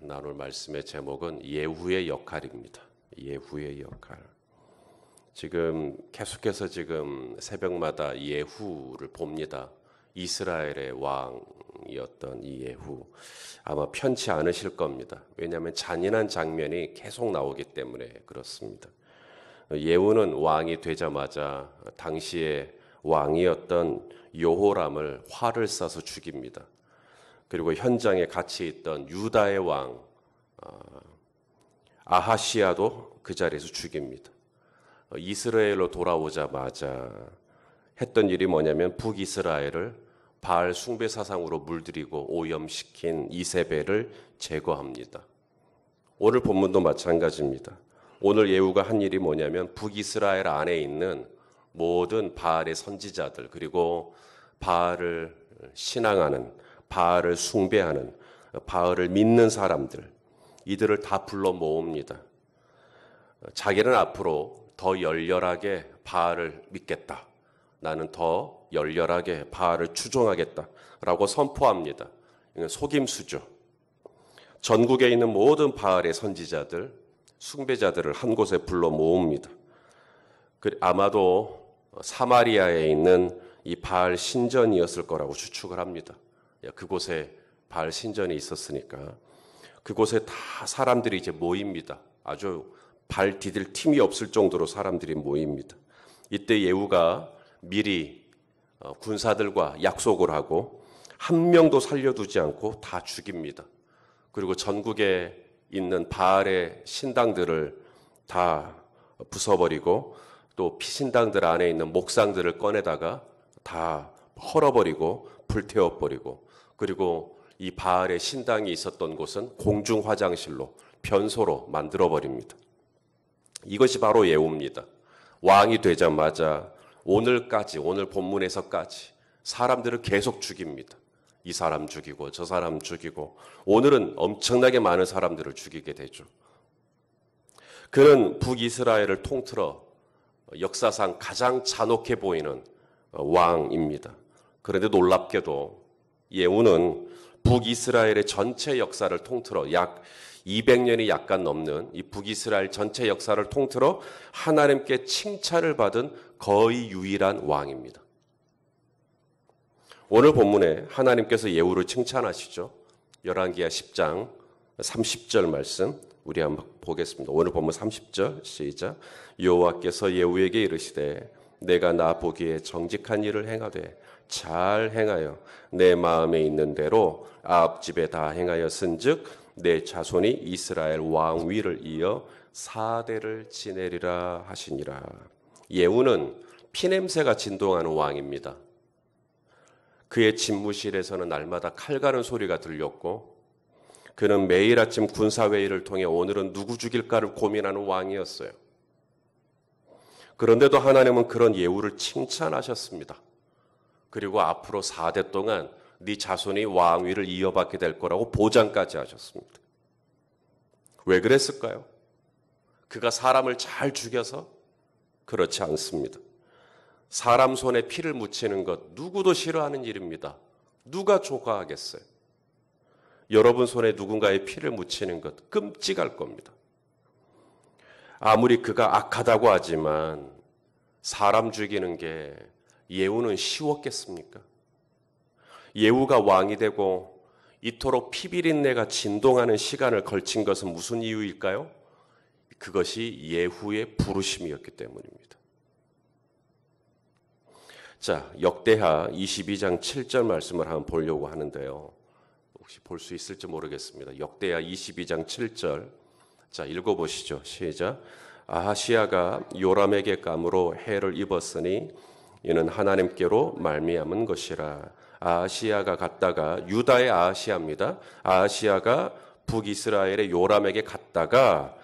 나눌 말씀의 제목은 예후의 역할입니다. 예후의 역할. 지금 계속해서 새벽마다 예후를 봅니다. 이스라엘의 왕이었던 이 예후. 아마 편치 않으실 겁니다. 왜냐하면 잔인한 장면이 계속 나오기 때문에 그렇습니다. 예후는 왕이 되자마자 당시에 왕이었던 여호람을 활을 쏴서 죽입니다. 그리고 현장에 같이 있던 유다의 왕 아하시야도 그 자리에서 죽입니다. 이스라엘로 돌아오자마자 했던 일이 뭐냐면 북이스라엘을 바알 숭배 사상으로 물들이고 오염시킨 이세벨을 제거합니다. 오늘 본문도 마찬가지입니다. 오늘 예후가 한 일이 뭐냐면 북이스라엘 안에 있는 모든 바알의 선지자들 그리고 바알을 신앙하는 바알을 숭배하는 바알을 믿는 사람들 이들을 다 불러 모읍니다. 자기는 앞으로 더 열렬하게 바알을 믿겠다. 나는 더 열렬하게 바알을 추종하겠다라고 선포합니다. 이건 속임수죠. 전국에 있는 모든 바알의 선지자들, 숭배자들을 한 곳에 불러 모읍니다. 아마도 사마리아에 있는 이 바알 신전이었을 거라고 추측을 합니다. 그곳에 바알 신전이 있었으니까 그곳에 다 사람들이 이제 모입니다. 아주 발 디딜 틈이 없을 정도로 사람들이 모입니다. 이때 예후가 미리 군사들과 약속을 하고 한 명도 살려두지 않고 다 죽입니다. 그리고 전국에 있는 바알의 신당들을 다 부숴버리고 또 피신당들 안에 있는 목상들을 꺼내다가 다 헐어버리고 불태워버리고 그리고 이 바알의 신당이 있었던 곳은 공중 화장실로 변소로 만들어버립니다. 이것이 바로 예후입니다. 왕이 되자마자 오늘까지 오늘 본문에서까지 사람들을 계속 죽입니다. 이 사람 죽이고 저 사람 죽이고 오늘은 엄청나게 많은 사람들을 죽이게 되죠. 그는 북이스라엘을 통틀어 역사상 가장 잔혹해 보이는 왕입니다. 그런데 놀랍게도 예후는 북이스라엘의 전체 역사를 통틀어 약 200년이 약간 넘는 이 북이스라엘 전체 역사를 통틀어 하나님께 칭찬을 받은 거의 유일한 왕입니다. 오늘 본문에 하나님께서 예후를 칭찬하시죠. 열왕기하 10장 30절 말씀 우리 한번 보겠습니다. 오늘 본문 30절 시작. 여호와께서 예후에게 이르시되 내가 나 보기에 정직한 일을 행하되 잘 행하여 내 마음에 있는 대로 아합 집에 다 행하였은즉 내 자손이 이스라엘 왕 위를 이어 4대를 지내리라 하시니라. 예후는 피냄새가 진동하는 왕입니다. 그의 집무실에서는 날마다 칼 가는 소리가 들렸고 그는 매일 아침 군사회의를 통해 오늘은 누구 죽일까를 고민하는 왕이었어요. 그런데도 하나님은 그런 예후를 칭찬하셨습니다. 그리고 앞으로 4대 동안 네 자손이 왕위를 이어받게 될 거라고 보장까지 하셨습니다. 왜 그랬을까요? 그가 사람을 잘 죽여서? 그렇지 않습니다. 사람 손에 피를 묻히는 것 누구도 싫어하는 일입니다. 누가 좋아하겠어요? 여러분 손에 누군가의 피를 묻히는 것 끔찍할 겁니다. 아무리 그가 악하다고 하지만 사람 죽이는 게 예후는 쉬웠겠습니까? 예후가 왕이 되고 이토록 피비린내가 진동하는 시간을 걸친 것은 무슨 이유일까요? 그것이 예후의 부르심이었기 때문입니다. 자, 역대하 22장 7절 말씀을 한번 보려고 하는데요. 혹시 볼 수 있을지 모르겠습니다. 역대하 22장 7절. 자, 읽어보시죠. 시작. 아하시야가 요람에게 감으로 해를 입었으니 이는 하나님께로 말미암은 것이라. 아하시야가 갔다가 유다의 아하시야입니다. 아하시야가 북이스라엘의 요람에게 갔다가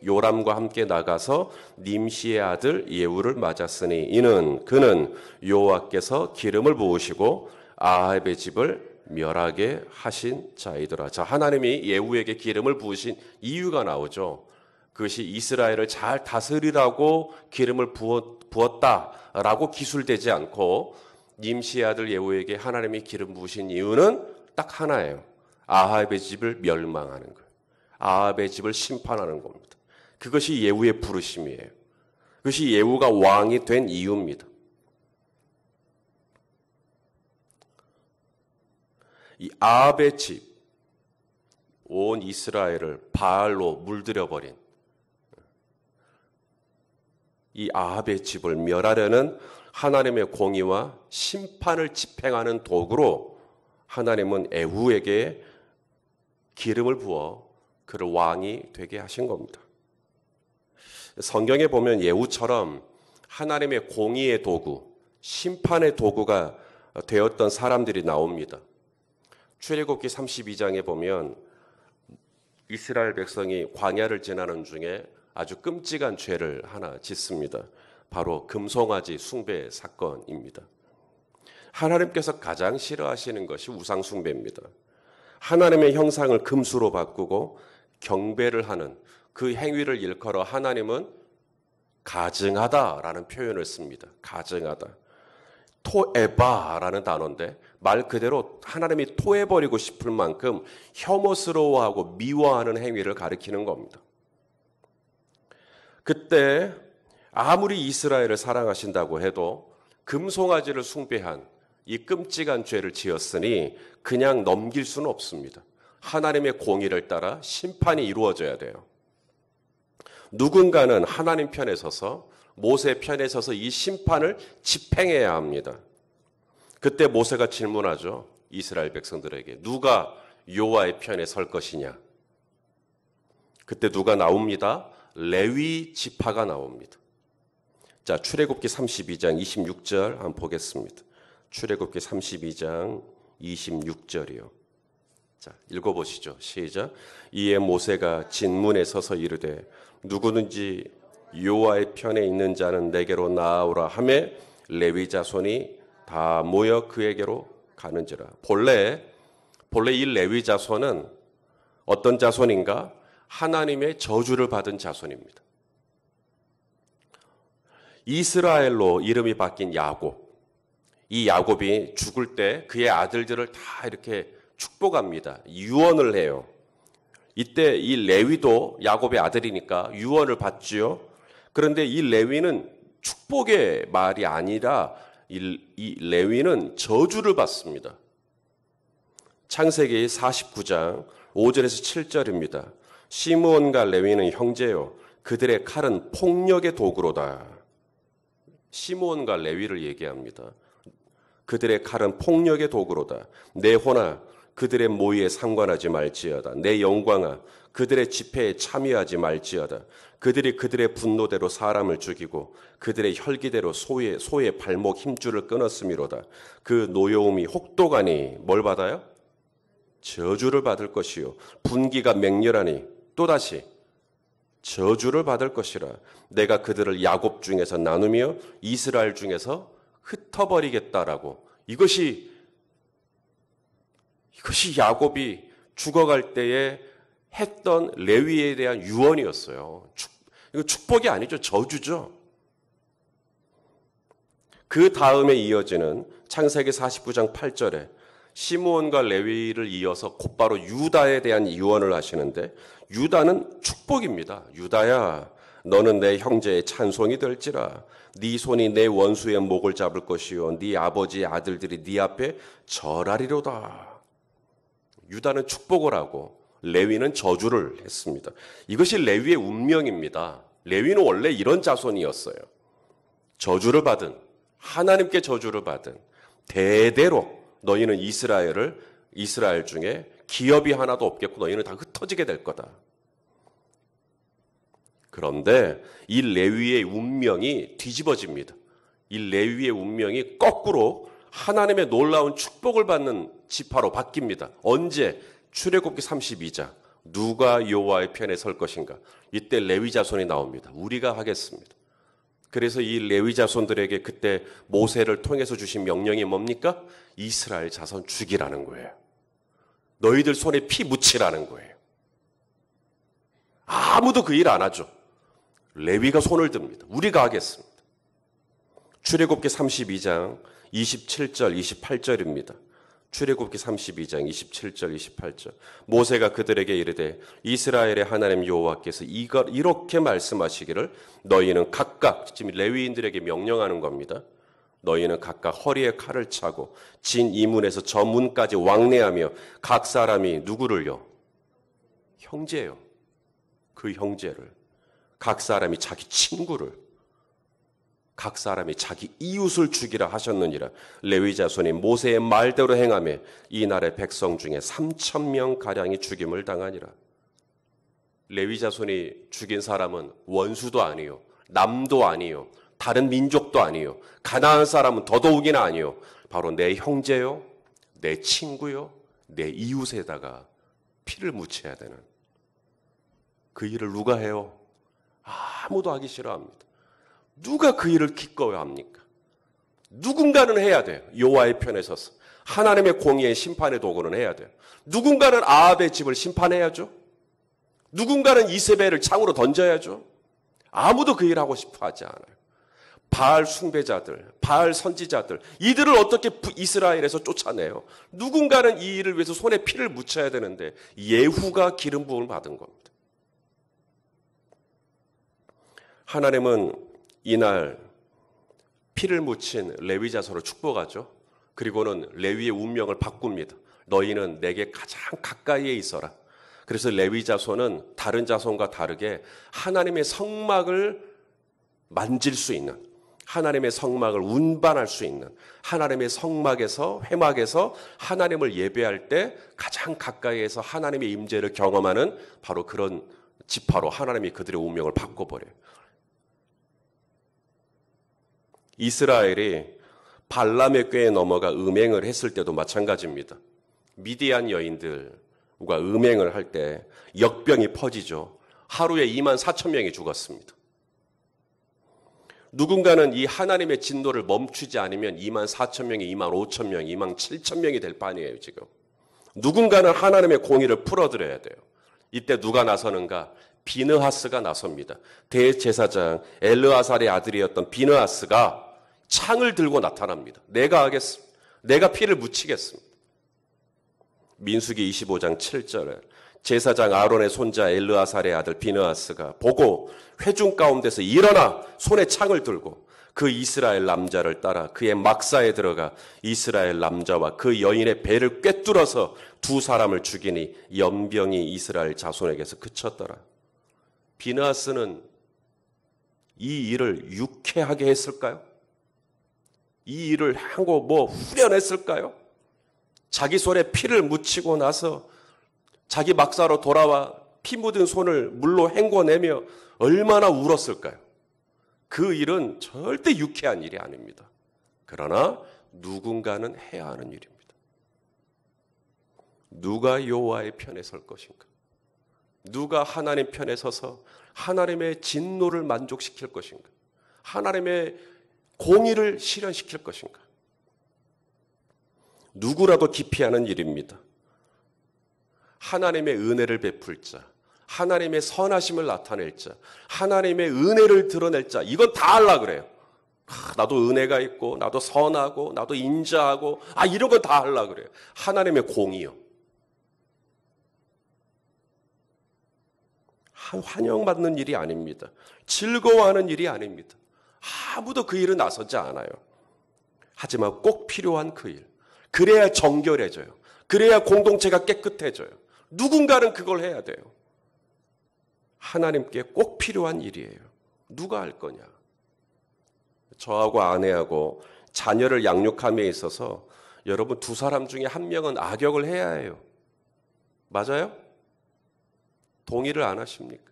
요람과 함께 나가서 님시의 아들 예후를 맞았으니 이는 그는 여호와께서 기름을 부으시고 아합의 집을 멸하게 하신 자이더라. 자, 하나님이 예후에게 기름을 부으신 이유가 나오죠. 그것이 이스라엘을 잘 다스리라고 기름을 부었다라고 기술되지 않고 님시의 아들 예후에게 하나님이 기름 부으신 이유는 딱 하나예요. 아합의 집을 멸망하는 거예요. 아합의 집을 심판하는 겁니다. 그것이 예후의 부르심이에요. 그것이 예후가 왕이 된 이유입니다. 이 아합의 집, 온 이스라엘을 바알로 물들여버린 이 아합의 집을 멸하려는 하나님의 공의와 심판을 집행하는 도구로 하나님은 예후에게 기름을 부어 그를 왕이 되게 하신 겁니다. 성경에 보면 예후처럼 하나님의 공의의 도구, 심판의 도구가 되었던 사람들이 나옵니다. 출애굽기 32장에 보면 이스라엘 백성이 광야를 지나는 중에 아주 끔찍한 죄를 하나 짓습니다. 바로 금송아지 숭배 사건입니다. 하나님께서 가장 싫어하시는 것이 우상 숭배입니다. 하나님의 형상을 금수로 바꾸고 경배를 하는 그 행위를 일컬어 하나님은 가증하다라는 표현을 씁니다. 가증하다. 토에바라는 단어인데 말 그대로 하나님이 토해버리고 싶을 만큼 혐오스러워하고 미워하는 행위를 가리키는 겁니다. 그때 아무리 이스라엘을 사랑하신다고 해도 금송아지를 숭배한 이 끔찍한 죄를 지었으니 그냥 넘길 수는 없습니다. 하나님의 공의를 따라 심판이 이루어져야 돼요. 누군가는 하나님 편에 서서 모세 편에 서서 이 심판을 집행해야 합니다. 그때 모세가 질문하죠. 이스라엘 백성들에게 누가 여호와의 편에 설 것이냐. 그때 누가 나옵니다. 레위 지파가 나옵니다. 자, 출애굽기 32장 26절 한번 보겠습니다. 출애굽기 32장 26절이요. 자, 읽어보시죠. 시작. 이에 모세가 진문에 서서 이르되 누구든지 여호와의 편에 있는 자는 내게로 나아오라 하매 레위 자손이 다 모여 그에게로 가는지라. 본래 이 레위 자손은 어떤 자손인가? 하나님의 저주를 받은 자손입니다. 이스라엘로 이름이 바뀐 야곱. 이 야곱이 죽을 때 그의 아들들을 다 이렇게 축복합니다. 유언을 해요. 이때 이 레위도 야곱의 아들이니까 유언을 받지요. 그런데 이 레위는 축복의 말이 아니라 이 레위는 저주를 받습니다. 창세기 49장 5절에서 7절입니다. 시므온과 레위는 형제요 그들의 칼은 폭력의 도구로다. 시므온과 레위를 얘기합니다. 그들의 칼은 폭력의 도구로다. 내 호나 그들의 모의에 상관하지 말지어다. 내 영광아 그들의 집회에 참여하지 말지어다. 그들이 그들의 분노대로 사람을 죽이고 그들의 혈기대로 소의 발목 힘줄을 끊었음이로다. 그 노여움이 혹독하니 뭘 받아요? 저주를 받을 것이요 분기가 맹렬하니 또다시 저주를 받을 것이라. 내가 그들을 야곱 중에서 나누며 이스라엘 중에서 흩어버리겠다라고. 이것이 야곱이 죽어갈 때에 했던 레위에 대한 유언이었어요. 이거 축복이 아니죠. 저주죠. 그 다음에 이어지는 창세기 49장 8절에 시므온과 레위를 이어서 곧바로 유다에 대한 유언을 하시는데 유다는 축복입니다. 유다야 너는 내 형제의 찬송이 될지라. 네 손이 내 원수의 목을 잡을 것이요 네 아버지의 아들들이 네 앞에 절하리로다. 유다는 축복을 하고 레위는 저주를 했습니다. 이것이 레위의 운명입니다. 레위는 원래 이런 자손이었어요. 저주를 받은, 하나님께 저주를 받은, 대대로 너희는 이스라엘 중에 기업이 하나도 없겠고 너희는 다 흩어지게 될 거다. 그런데 이 레위의 운명이 뒤집어집니다. 이 레위의 운명이 거꾸로 하나님의 놀라운 축복을 받는 지파로 바뀝니다. 언제? 출애굽기 32장. 누가 여호와의 편에 설 것인가? 이때 레위 자손이 나옵니다. 우리가 하겠습니다. 그래서 이 레위 자손들에게 그때 모세를 통해서 주신 명령이 뭡니까? 이스라엘 자손 죽이라는 거예요. 너희들 손에 피 묻히라는 거예요. 아무도 그 일 안 하죠. 레위가 손을 듭니다. 우리가 하겠습니다. 출애굽기 32장 27절 28절입니다. 출애굽기 32장 27절 28절 모세가 그들에게 이르되 이스라엘의 하나님 여호와께서 이렇게 말씀하시기를 너희는 각각, 지금 레위인들에게 명령하는 겁니다. 너희는 각각 허리에 칼을 차고 진 이 문에서 저 문까지 왕래하며 각 사람이 누구를요? 형제요. 그 형제를, 각 사람이 자기 친구를, 각 사람이 자기 이웃을 죽이라 하셨느니라. 레위 자손이 모세의 말대로 행하며 이날의 백성 중에 3,000명 가량이 죽임을 당하니라. 레위 자손이 죽인 사람은 원수도 아니요, 남도 아니요, 다른 민족도 아니요, 가나안 사람은 더더욱이나 아니요, 바로 내 형제요, 내 친구요, 내 이웃에다가 피를 묻혀야 되는 그 일을 누가 해요? 아무도 하기 싫어합니다. 누가 그 일을 기꺼워합니까? 누군가는 해야 돼요. 여호와의 편에 서서 하나님의 공의의 심판의 도구는 해야 돼요. 누군가는 아합의 집을 심판해야죠. 누군가는 이세벨을 창으로 던져야죠. 아무도 그 일을 하고 싶어 하지 않아요. 바알 숭배자들, 바알 선지자들, 이들을 어떻게 이스라엘에서 쫓아내요? 누군가는 이 일을 위해서 손에 피를 묻혀야 되는데 예후가 기름 부음을 받은 겁니다. 하나님은 이날 피를 묻힌 레위 자손을 축복하죠. 그리고는 레위의 운명을 바꿉니다. 너희는 내게 가장 가까이에 있어라. 그래서 레위 자손은 다른 자손과 다르게 하나님의 성막을 만질 수 있는, 하나님의 성막을 운반할 수 있는, 하나님의 성막에서, 회막에서 하나님을 예배할 때 가장 가까이에서 하나님의 임재를 경험하는 바로 그런 지파로 하나님이 그들의 운명을 바꿔버려요. 이스라엘이 발람의 꾀에 넘어가 음행을 했을 때도 마찬가지입니다. 미디안 여인들과 음행을 할 때 역병이 퍼지죠. 하루에 24,000명이 죽었습니다. 누군가는 이 하나님의 진노를 멈추지 않으면 24,000명이 25,000명, 27,000명이 될 판이에요, 지금. 누군가는 하나님의 공의를 풀어드려야 돼요. 이때 누가 나서는가? 비느하스가 나섭니다. 대제사장 엘르아살의 아들이었던 비느하스가 창을 들고 나타납니다. 내가 하겠습니다. 내가 피를 묻히겠습니다. 민수기 25장 7절에 제사장 아론의 손자 엘르아살의 아들 비느하스가 보고 회중 가운데서 일어나 손에 창을 들고 그 이스라엘 남자를 따라 그의 막사에 들어가 이스라엘 남자와 그 여인의 배를 꿰뚫어서 두 사람을 죽이니 연병이 이스라엘 자손에게서 그쳤더라. 비느하스는 이 일을 유쾌하게 했을까요? 이 일을 하고 후련했을까요? 자기 손에 피를 묻히고 나서 자기 막사로 돌아와 피 묻은 손을 물로 헹궈내며 얼마나 울었을까요? 그 일은 절대 유쾌한 일이 아닙니다. 그러나 누군가는 해야 하는 일입니다. 누가 여호와의 편에 설 것인가? 누가 하나님 편에 서서 하나님의 진노를 만족시킬 것인가? 하나님의 공의를 실현시킬 것인가? 누구라도 기피하는 일입니다. 하나님의 은혜를 베풀 자, 하나님의 선하심을 나타낼 자, 하나님의 은혜를 드러낼 자, 이건 다 하려고 그래요. 나도 은혜가 있고, 나도 선하고, 나도 인자하고, 이런 건 다 하려고 그래요. 하나님의 공의요. 환영받는 일이 아닙니다. 즐거워하는 일이 아닙니다. 아무도 그 일은 나서지 않아요. 하지만 꼭 필요한 그 일. 그래야 정결해져요. 그래야 공동체가 깨끗해져요. 누군가는 그걸 해야 돼요. 하나님께 꼭 필요한 일이에요. 누가 할 거냐? 저하고 아내하고 자녀를 양육함에 있어서 여러분 두 사람 중에 한 명은 악역을 해야 해요. 맞아요? 동의를 안 하십니까?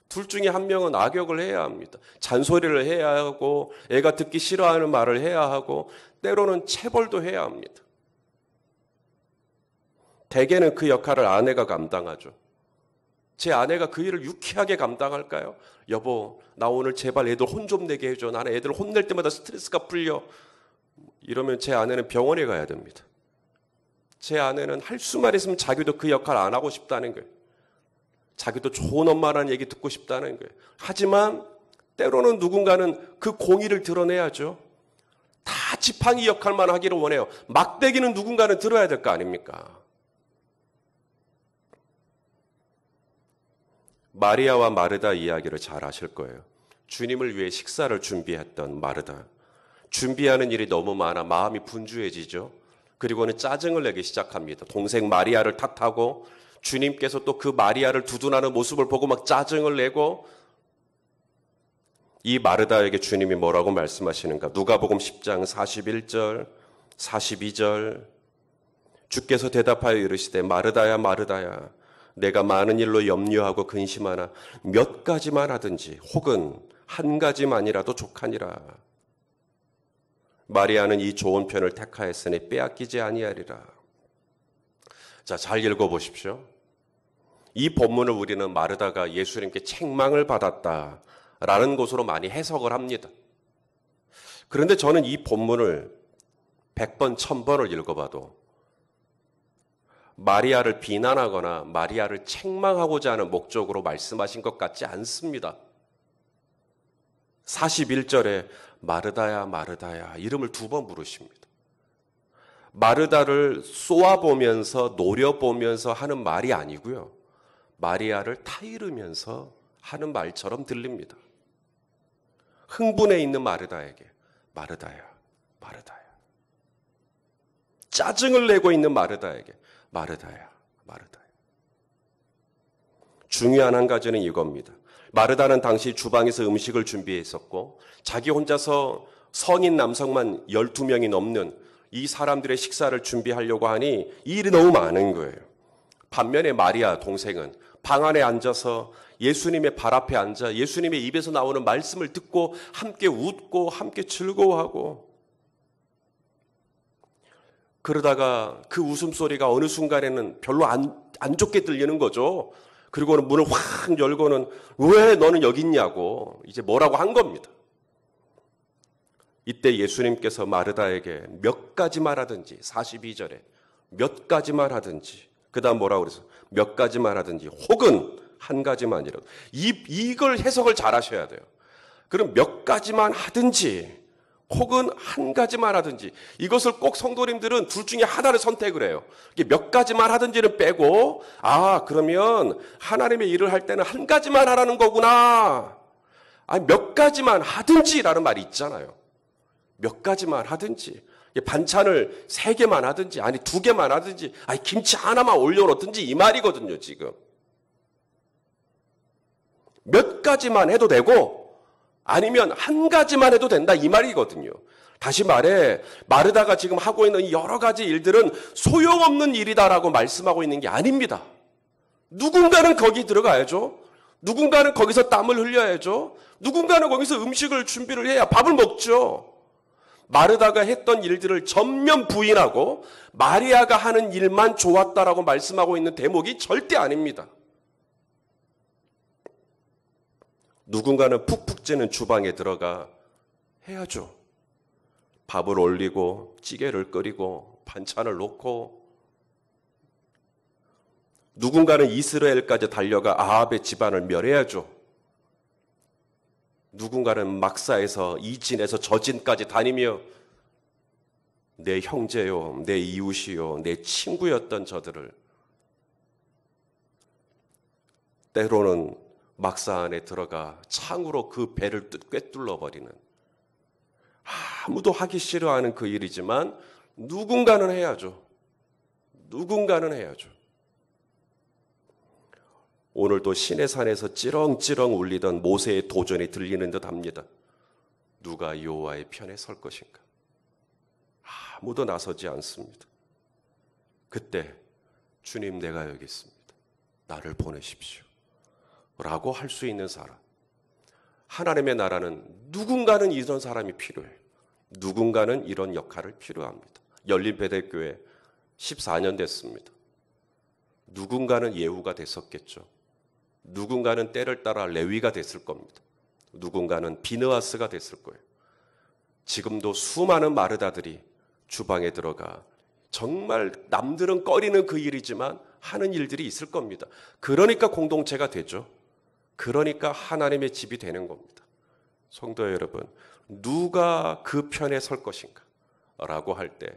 둘 중에 한 명은 악역을 해야 합니다. 잔소리를 해야 하고 애가 듣기 싫어하는 말을 해야 하고 때로는 체벌도 해야 합니다. 대개는 그 역할을 아내가 감당하죠. 제 아내가 그 일을 유쾌하게 감당할까요? 여보, 나 오늘 제발 애들 혼 좀 내게 해줘. 나는 애들 혼낼 때마다 스트레스가 풀려. 이러면 제 아내는 병원에 가야 됩니다. 제 아내는 할 수만 있으면 자기도 그 역할 안 하고 싶다는 거예요. 자기도 좋은 엄마라는 얘기 듣고 싶다는 거예요. 하지만 때로는 누군가는 그 공의를 드러내야죠. 다 지팡이 역할만 하기를 원해요. 막대기는 누군가는 들어야 될 거 아닙니까? 마리아와 마르다 이야기를 잘 아실 거예요. 주님을 위해 식사를 준비했던 마르다. 준비하는 일이 너무 많아 마음이 분주해지죠. 그리고는 짜증을 내기 시작합니다. 동생 마리아를 탓하고 주님께서 또 그 마리아를 두둔하는 모습을 보고 막 짜증을 내고, 이 마르다에게 주님이 뭐라고 말씀하시는가? 누가복음 10장 41절, 42절. 주께서 대답하여 이르시되 마르다야 마르다야 내가 많은 일로 염려하고 근심하나 몇 가지만 하든지 혹은 한 가지만이라도 족하니라. 마리아는 이 좋은 편을 택하였으니 빼앗기지 아니하리라. 자, 잘 읽어보십시오. 이 본문을 우리는 마르다가 예수님께 책망을 받았다라는 것으로 많이 해석을 합니다. 그런데 저는 이 본문을 100번, 1000번을 읽어봐도 마리아를 비난하거나 마리아를 책망하고자 하는 목적으로 말씀하신 것 같지 않습니다. 41절에 마르다야 마르다야 이름을 2번 부르십니다. 마르다를 쏘아보면서 노려보면서 하는 말이 아니고요. 마리아를 타이르면서 하는 말처럼 들립니다. 흥분해 있는 마르다에게 마르다야 마르다야, 짜증을 내고 있는 마르다에게 마르다야 마르다야. 중요한 한 가지는 이겁니다. 마르다는 당시 주방에서 음식을 준비했었고 자기 혼자서 성인 남성만 12명이 넘는 이 사람들의 식사를 준비하려고 하니 이 일이 너무 많은 거예요. 반면에 마리아 동생은 방 안에 앉아서 예수님의 발 앞에 앉아 예수님의 입에서 나오는 말씀을 듣고 함께 웃고 함께 즐거워하고, 그러다가 그 웃음소리가 어느 순간에는 별로 안 좋게 들리는 거죠. 그리고는 문을 확 열고는 왜 너는 여기 있냐고 이제 뭐라고 한 겁니다. 이때 예수님께서 마르다에게 몇 가지만 하든지, 42절에 몇 가지만 하든지, 그 다음 뭐라고 그래서 몇 가지만 하든지 혹은 한 가지만이라도, 이걸 해석을 잘 하셔야 돼요. 그럼 몇 가지만 하든지 혹은 한 가지만 하든지, 이것을 꼭 성도님들은 둘 중에 하나를 선택을 해요. 몇 가지만 하든지는 빼고, 그러면 하나님의 일을 할 때는 한 가지만 하라는 거구나. 몇 가지만 하든지라는 말이 있잖아요. 몇 가지만 하든지, 반찬을 3개만 하든지, 2개만 하든지, 김치 하나만 올려놓든지 이 말이거든요, 지금. 몇 가지만 해도 되고, 아니면 한 가지만 해도 된다 이 말이거든요. 다시 말해 마르다가 지금 하고 있는 여러 가지 일들은 소용없는 일이다라고 말씀하고 있는 게 아닙니다. 누군가는 거기 들어가야죠. 누군가는 거기서 땀을 흘려야죠. 누군가는 거기서 음식을 준비를 해야 밥을 먹죠. 마르다가 했던 일들을 전면 부인하고 마리아가 하는 일만 좋았다라고 말씀하고 있는 대목이 절대 아닙니다. 누군가는 푹푹 찌는 주방에 들어가 해야죠. 밥을 올리고 찌개를 끓이고 반찬을 놓고, 누군가는 이스라엘까지 달려가 아합의 집안을 멸해야죠. 누군가는 막사에서 이 진에서 저 진까지 다니며 내 형제요, 내 이웃이요, 내 친구였던 저들을 때로는 막사 안에 들어가 창으로 그 배를 꿰뚫어 버리는, 아무도 하기 싫어하는 그 일이지만 누군가는 해야죠. 누군가는 해야죠. 오늘도 시내산에서 찌렁찌렁 울리던 모세의 도전이 들리는 듯 합니다. 누가 여호와의 편에 설 것인가? 아무도 나서지 않습니다. 그때 주님 내가 여기 있습니다. 나를 보내십시오. 라고 할 수 있는 사람. 하나님의 나라는 누군가는 이런 사람이 필요해요. 누군가는 이런 역할을 필요합니다. 열린배대교회 14년 됐습니다. 누군가는 예후가 됐었겠죠. 누군가는 때를 따라 레위가 됐을 겁니다. 누군가는 비느하스가 됐을 거예요. 지금도 수많은 마르다들이 주방에 들어가 정말 남들은 꺼리는 그 일이지만 하는 일들이 있을 겁니다. 그러니까 공동체가 되죠. 그러니까 하나님의 집이 되는 겁니다. 성도 여러분, 누가 그 편에 설 것인가? 라고 할 때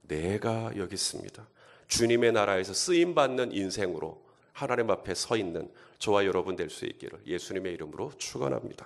내가 여기 있습니다. 주님의 나라에서 쓰임받는 인생으로 하나님 앞에 서 있는 저와 여러분 될 수 있기를 예수님의 이름으로 축원합니다.